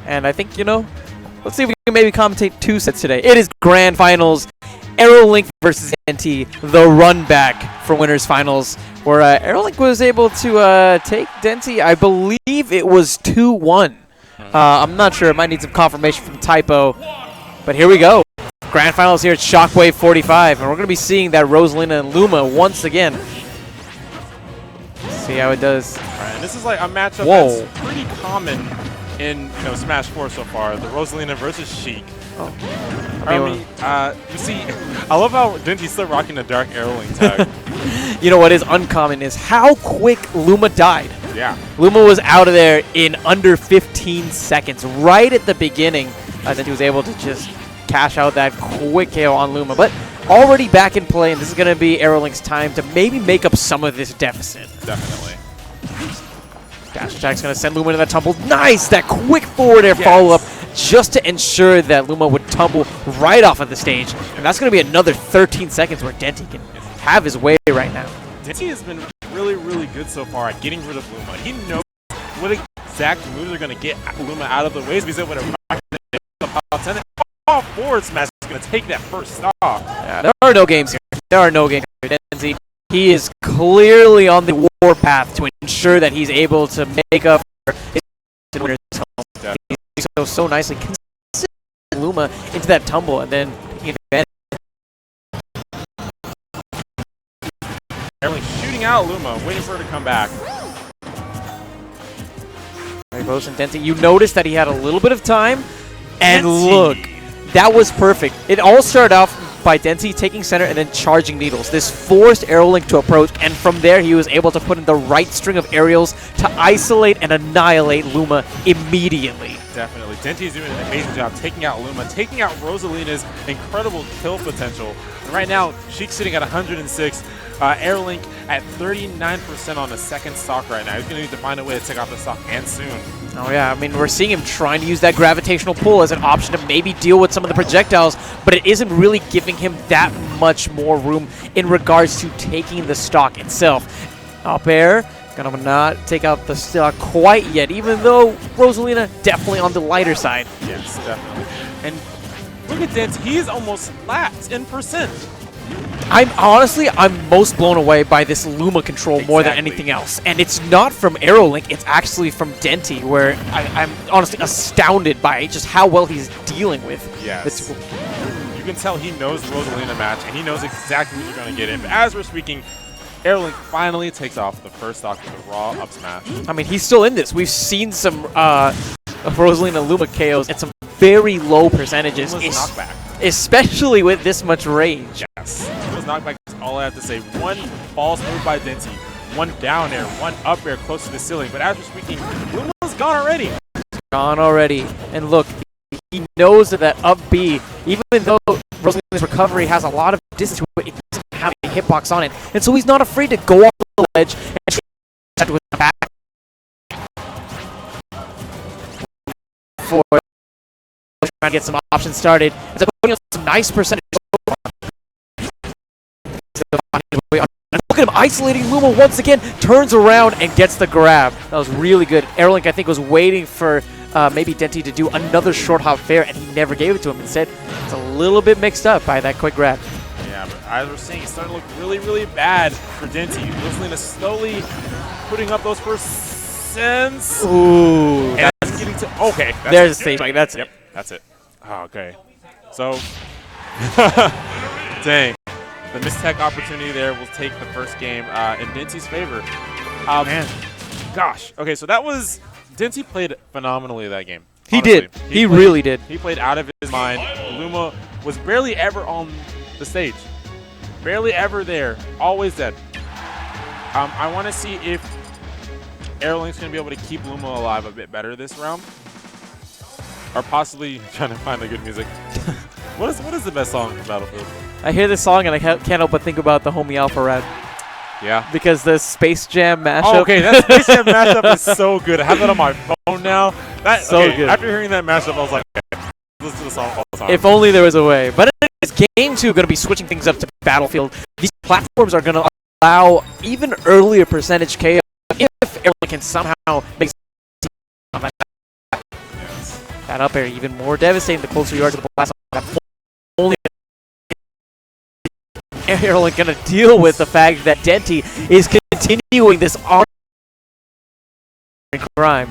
And I think, you know, let's see if we can maybe commentate 2 sets today. It is Grand Finals. AeroLink versus NT, the run back for winners finals, where AeroLink was able to take Denti. I believe it was 2-1. I'm not sure. It might need some confirmation from Typo. But here we go. Grand Finals here at Shockwave 45. And we're going to be seeing that Rosalina and Luma once again. See how it does. All right, and this is like a matchup that's pretty common in Smash 4 so far. The Rosalina versus Sheik. Oh. You see, I love how Denti's still rocking the dark AeroLink tag. You know what is uncommon is how quick Luma died. Yeah. Luma was out of there in under 15 seconds. Right at the beginning, Denti was able to just cash out that quick KO on Luma. But already back in play, and this is going to be AeroLink's time to maybe make up some of this deficit. Definitely. Dash attack's going to send Luma to that tumble. Nice! That quick forward air follow-up just to ensure that Luma would tumble right off of the stage. And that's going to be another 13 seconds where Denti can have his way right now. Denti has been really, really good so far at getting rid of Luma. He knows what exact moves are going to get Luma out of the way. So he's able to rock the Palutena. All forward smash is going to take that first stop. Yeah, there are no games here. There are no games here. Denti, he is clearly on the warpath to ensure that he's able to make up for his winners. So nicely Luma into that tumble and then taking advantage. AeroLink shooting out Luma, waiting for her to come back. Very close, and Denti, you noticed that he had a little bit of time, and look, that was perfect. It all started off by Denti taking center and then charging needles. This forced AeroLink to approach, and from there he was able to put in the right string of aerials to isolate and annihilate Luma immediately. Definitely. Denti's doing an amazing job taking out Luma, taking out Rosalina's incredible kill potential. And right now, Sheik's sitting at 106. AeroLink at 39% on the second stock right now. He's going to need to find a way to take off the stock, and soon. Oh yeah, I mean, we're seeing him trying to use that gravitational pull as an option to maybe deal with some of the projectiles, but it isn't really giving him that much more room in regards to taking the stock itself. Up air, gonna not take out the stock quite yet, even though Rosalina definitely on the lighter side. Yes, definitely. And look at Denti, he's almost flat, 10%. I'm most blown away by this Luma control more than anything else. And it's not from AeroLink, it's actually from Denti, where I'm honestly astounded by just how well he's dealing with. Yes. You can tell he knows the Rosalina match, and he knows exactly what you're going to get in. But as we're speaking, AeroLink finally takes off the first stock with a raw up smash. I mean, he's still in this. We've seen some Rosalina Luma KOs at some very low percentages. Knockback. Especially with this much range. Yes. Luma's knockback is all I have to say. One false move by Denti, one down air, one up air close to the ceiling. But as we're speaking, Luma's gone already. Gone already. And look, he knows that up B, even though Rosalina's recovery has a lot of distance to it, it doesn't have a hitbox on it. And so he's not afraid to go off the ledge and try to with the back. For trying to get some options started. It's putting on some nice percentage. Look at him isolating Luma once again, turns around and gets the grab. That was really good. AeroLink, I think, was waiting for maybe Denti to do another short hop fair, and he never gave it to him. Instead, it's a little bit mixed up by that quick grab. Yeah, but as we're seeing, it's starting to look really, really bad for Denti. Rosalina slowly putting up those first cents. Ooh. And that's getting to... Okay. There's the stage. That's it. Yep, that's it. Oh, okay. So, dang. The mistech opportunity there will take the first game in Denti's favor. Man. Gosh. Okay, so that was... Denti played phenomenally that game. He honestly. did. He really did. He played out of his mind. Luma was barely ever on the stage. Barely ever there. Always dead. I want to see if AeroLink's going to be able to keep Luma alive a bit better this round. Or possibly trying to find the good music. What is the best song from Battlefield? I hear this song and I can't help but think about the homie Alpha Rad. Yeah. Because the Space Jam mashup. Oh, okay, that Space Jam mashup is so good. I have that on my phone now. That's so good. After hearing that mashup, I was like, okay, listen to the song all the time. If only there was a way. But it's game 2 going to be switching things up to Battlefield. These platforms are going to allow even earlier percentage KO if AeroLink can somehow make yes. That up air even more devastating the closer you are to the blast. Only AeroLink gonna deal with the fact that Denti is continuing this on crime.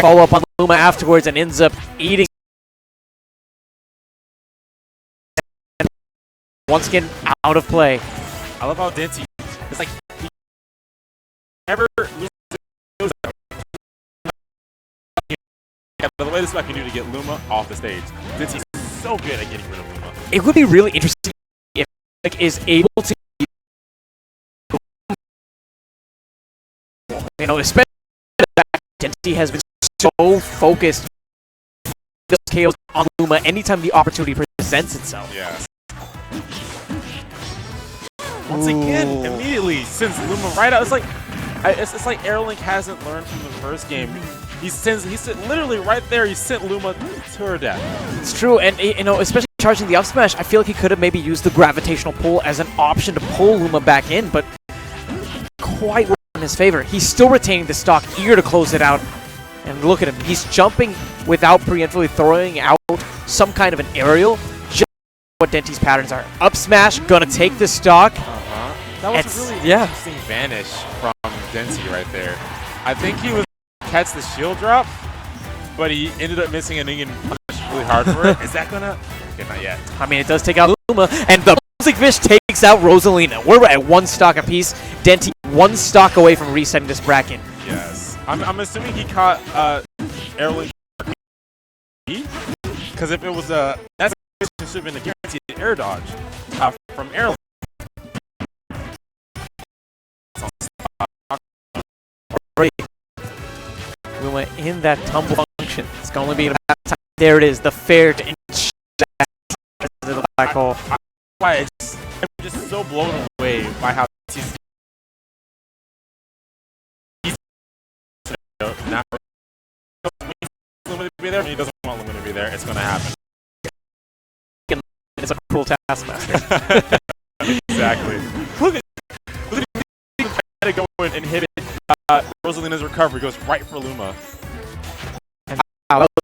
Follow up on Luma afterwards and ends up eating. Once again, out of play. I love how Denti, it's like he never loses. The latest I can do to get Luma off the stage. Denti's so good at getting rid of Luma. It would be really interesting if Sheik is able to, especially Denti has been so focused this chaos on Luma anytime the opportunity presents itself. Yes. Once again, immediately, since Luma right out, it's like AeroLink hasn't learned from the first game. He literally right there, he sent Luma to her death. It's true, and especially charging the up smash, I feel like he could have maybe used the gravitational pull as an option to pull Luma back in, but quite in his favor. He's still retaining the stock, eager to close it out. And look at him, he's jumping without preemptively throwing out some kind of an aerial. Just what Denti's patterns are. Up smash, gonna take the stock. That was a really interesting vanish from Denti right there. I think he was catch the shield drop, but he ended up missing an Ingen punch really hard for it. Is that gonna? Okay, not yet. I mean, it does take out Luma, and the Bouncing Fish takes out Rosalina. We're at 1 stock apiece. Denti 1 stock away from resetting this bracket. Yes. I'm assuming he caught AeroLink because if it was that should have been a guaranteed air dodge from AeroLink. Luma in that tumble function. It's going to be about time. There it is, the fair to inch into the black hole. I'm just so blown away by how he's not Luma to be there. He doesn't want Luma to be there. It's going to happen. It's a cruel taskmaster. Exactly. Look at it go in and hit it. Rosalina's recovery goes right for Luma. And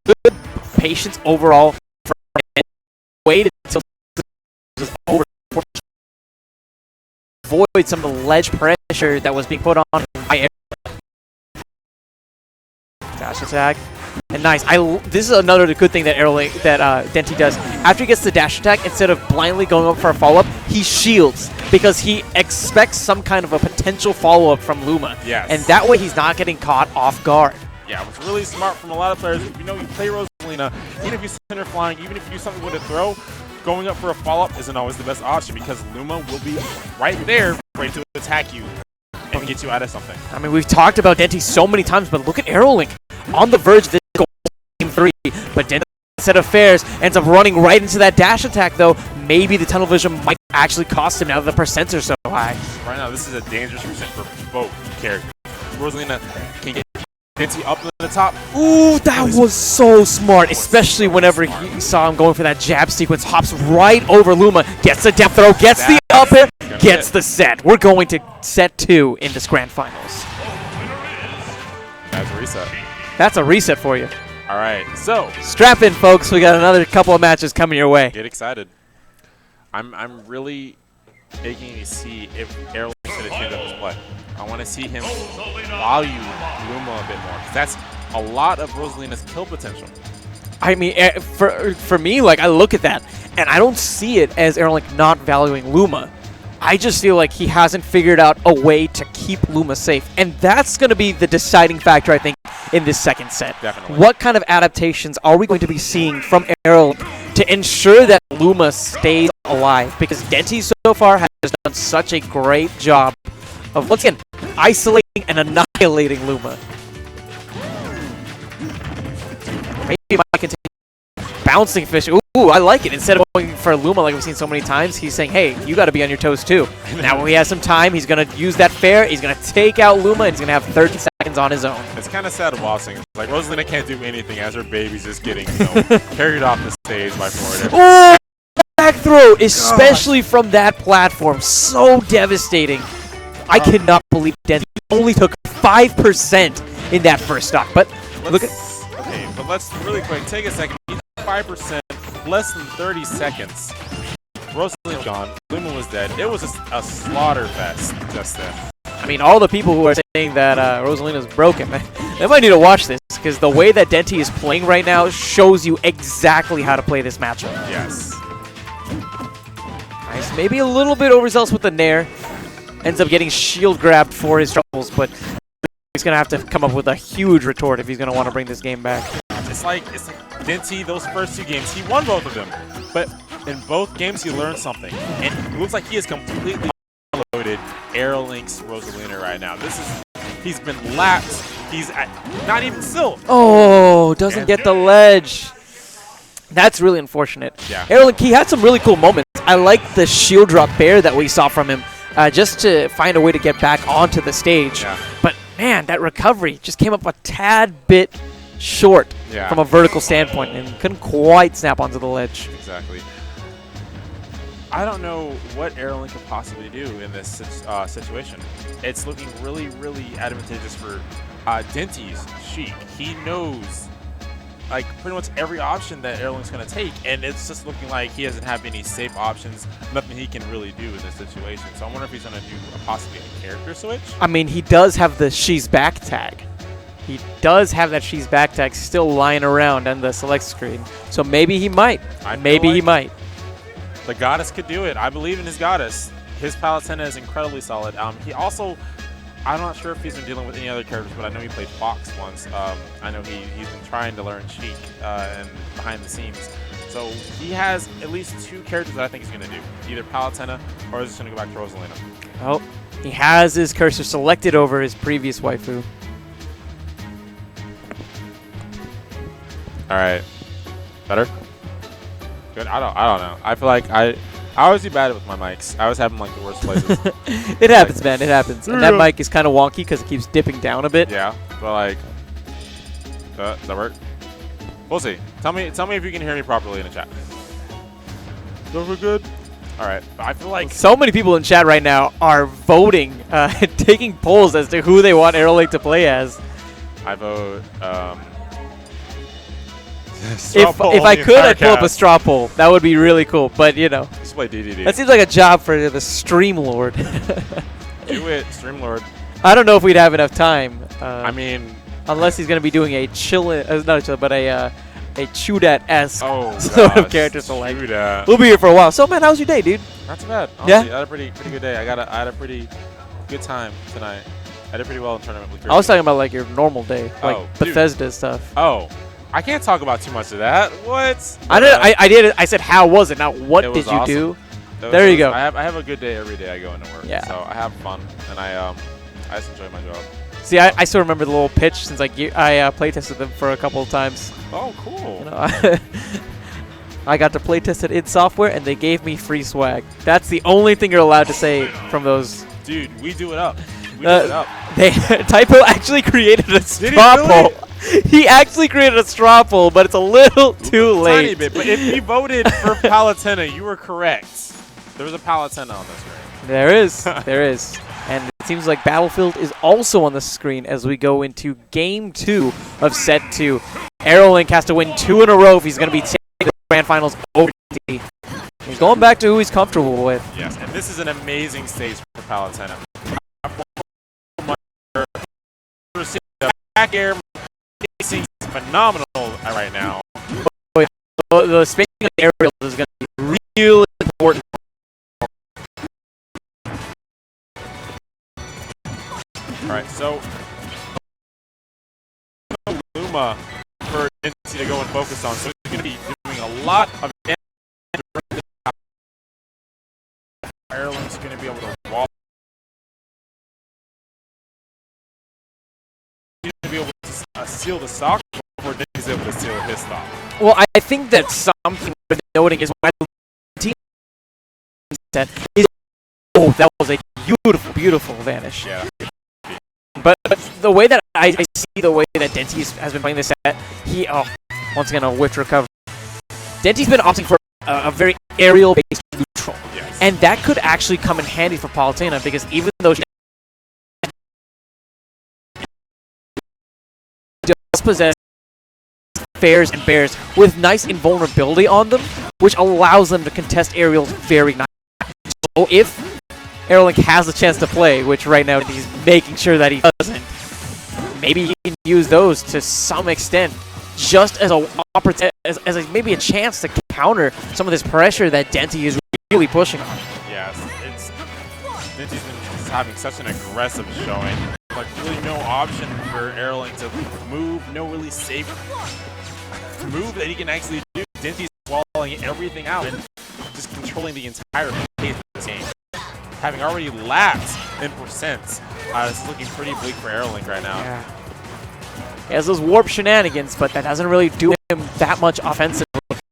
good patience overall. Waited until it was over. Avoid some of the ledge pressure that was being put on by air. Dash attack. And nice. This is another good thing that Denti does. After he gets the dash attack, instead of blindly going up for a follow-up, he shields because he expects some kind of a potential follow-up from Luma. Yes. And that way he's not getting caught off guard. Yeah, it was really smart from a lot of players. If you play Rosalina, even if you center flying, even if you do something with a throw, going up for a follow-up isn't always the best option because Luma will be right there ready to attack you and get you out of something. I mean, we've talked about Denti so many times, but look at AeroLink on the verge of this game 3. But Denti, instead of fairs, ends up running right into that dash attack, though. Maybe the tunnel vision might actually cost him now that the percents are so high. Right now, this is a dangerous percent for both characters. Rosalina can get Denti up to the top. Ooh, that was so smart, especially whenever he saw him going for that jab sequence. Hops right over Luma, gets the depth throw, gets the up air, gets the set. We're going to set 2 in this grand finals. That's a reset. That's a reset for you. All right, so strap in, folks. We got another couple of matches coming your way. Get excited. I'm really aching to see if AeroLink is going to change up his play. I want to see him value Luma a bit more because that's a lot of Rosalina's kill potential. I mean, for me, like, I look at that and I don't see it as AeroLink not valuing Luma. I just feel like he hasn't figured out a way to keep Luma safe. And that's going to be the deciding factor, I think, in this second set. Definitely. What kind of adaptations are we going to be seeing from AeroLink to ensure that Luma stays alive? Because Denti so far has done such a great job of, once again, isolating and annihilating Luma. Maybe he might continue. Bouncing Fish. Ooh, I like it. Instead of going for Luma like we've seen so many times, he's saying, hey, you got to be on your toes too. Now when he has some time, he's going to use that fair. He's going to take out Luma, and he's going to have 30 seconds seconds on his own. It's kind of sad watching. Like, Rosalina can't do anything as her baby's just getting carried off the stage by Florida. Oh, back throw, especially from that platform. So devastating. I cannot believe Denti only took 5% in that first stock. But look at... Okay, but let's really quick take a second. 5%, less than 30 seconds. Rosalina gone. Luma was dead. It was a slaughter fest just then. I mean, all the people who are saying that Rosalina's broken, they might need to watch this, because the way that Denti is playing right now shows you exactly how to play this matchup. Yes. Nice. Maybe a little bit overzealous with the Nair. Ends up getting shield grabbed for his troubles, but he's going to have to come up with a huge retort if he's going to want to bring this game back. It's like Denti, those first 2 games, he won both of them. But in both games, he learned something. And it looks like he is completely loaded AeroLink's Rosalina right now. He's been lapped. He's not even still. Oh, doesn't get the ledge. That's really unfortunate. Yeah. AeroLink, he had some really cool moments. I like the shield drop bear that we saw from him, just to find a way to get back onto the stage. Yeah. But man, that recovery just came up a tad bit short from a vertical standpoint and couldn't quite snap onto the ledge. Exactly. I don't know what AeroLink could possibly do in this situation. It's looking really, really advantageous for Denti's Sheik. He knows like pretty much every option that AeroLink's going to take, and it's just looking like he doesn't have any safe options, nothing he can really do in this situation. So I wonder if he's going to do possibly a character switch. I mean, he does have the She's Back tag. He does have that She's Back tag still lying around on the select screen. So maybe he might. Maybe he might. The Goddess could do it. I believe in his Goddess. His Palutena is incredibly solid. He also, I'm not sure if he's been dealing with any other characters, but I know he played Fox once. I know he's been trying to learn Sheik and behind the scenes. So he has at least 2 characters that I think he's going to do. Either Palutena or he's just going to go back to Rosalina. Oh, he has his cursor selected over his previous waifu. All right. Better? Good. I don't know. I feel like I always do bad with my mics. I always have them like the worst places. It happens, man. It happens. And that mic is kind of wonky because it keeps dipping down a bit. Yeah, but like, does that work? We'll see. Tell me if you can hear me properly in the chat. So we're good. All right. I feel like so many people in chat right now are voting, taking polls as to who they want AeroLink to play as. I vote. If I could, I'd pull up a straw poll. That would be really cool. But you know, just play DDD. That seems like a job for the Stream Lord. Do it, Stream Lord. I don't know if we'd have enough time. I mean, unless he's gonna be doing a not a chill, but a Chudat-esque sort of character select. Chudat. We'll be here for a while. So man, how was your day, dude? Not too bad. Honestly, I had a pretty good day. I had a pretty good time tonight. I did pretty well in tournament. I was talking about like your normal day, like Bethesda stuff. Oh. I can't talk about too much of that. What? I did. I said, how was it? Not what did you do? There you go. I have a good day every day I go into work. Yeah. So I have fun, and I just enjoy my job. See, I still remember the little pitch since I playtested them for a couple of times. Oh, cool. You know, I got to playtest it in software, and they gave me free swag. That's the only thing you're allowed to say from those. Dude, we do it up. We do it up. Typo actually created a straw poll. He actually created a straw poll, but it's a little too late. Tiny bit, but if you voted for Palutena, you were correct. There was a Palutena on the screen. There is. There is. And it seems like Battlefield is also on the screen as we go into Game 2 of Set 2. AeroLink has to win 2 in a row if he's going to be taking the Grand Finals over D. He's going back to who he's comfortable with. Yes, and this is an amazing stage for Palutena. Back air is phenomenal right now. The spacing of the aerials is going to be really important. Alright, so Luma for Denti to go and focus on, so he's going to be doing a lot of damage. AeroLink's going to be able to wall. He's going to be able to seal the stock before Denti's able to seal his stock. Well, I think that something worth noting is why the team said, that was a beautiful, beautiful vanish. Yeah. But the way that I see the way that Denti has been playing this set, once again, a whipped recovery. Denti's been opting for a very aerial-based neutral. Yes. And that could actually come in handy for Palutena, because even though she does possess fairs and bears with nice invulnerability on them, which allows them to contest aerials very nicely. So if AeroLink has a chance to play, which right now he's making sure that he doesn't, maybe he can use those to some extent, just as maybe a chance to counter some of this pressure that Denti is really pushing on. Yes, Denti's been having such an aggressive showing. Like really no option for AeroLink to move, no really safe move that he can actually do. Denti's swallowing everything out and just controlling the entire pace of this game. Having already lapped in percents, this is looking pretty bleak for AeroLink right now. Yeah. He has those warp shenanigans, but that doesn't really do him that much offensively.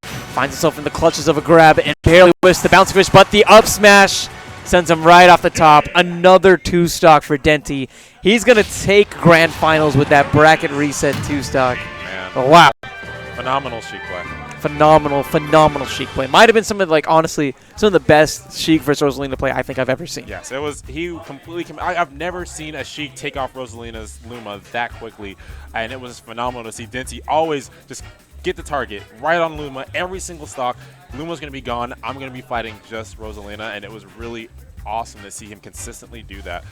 Finds himself in the clutches of a grab and barely whiffs the bouncy fish, but the up smash sends him right off the top. Another 2-stock for Denti. He's going to take grand finals with that bracket reset 2-stock. Man. Oh, wow. Phenomenal Sheik play. Phenomenal Sheik play. Might have been some of the best Sheik versus Rosalina play I think I've ever seen. Yes, it was. He completely. I've never seen a Sheik take off Rosalina's Luma that quickly, and it was phenomenal to see Denti always just get the target right on Luma every single stock. Luma's going to be gone. I'm going to be fighting just Rosalina, and it was really awesome to see him consistently do that.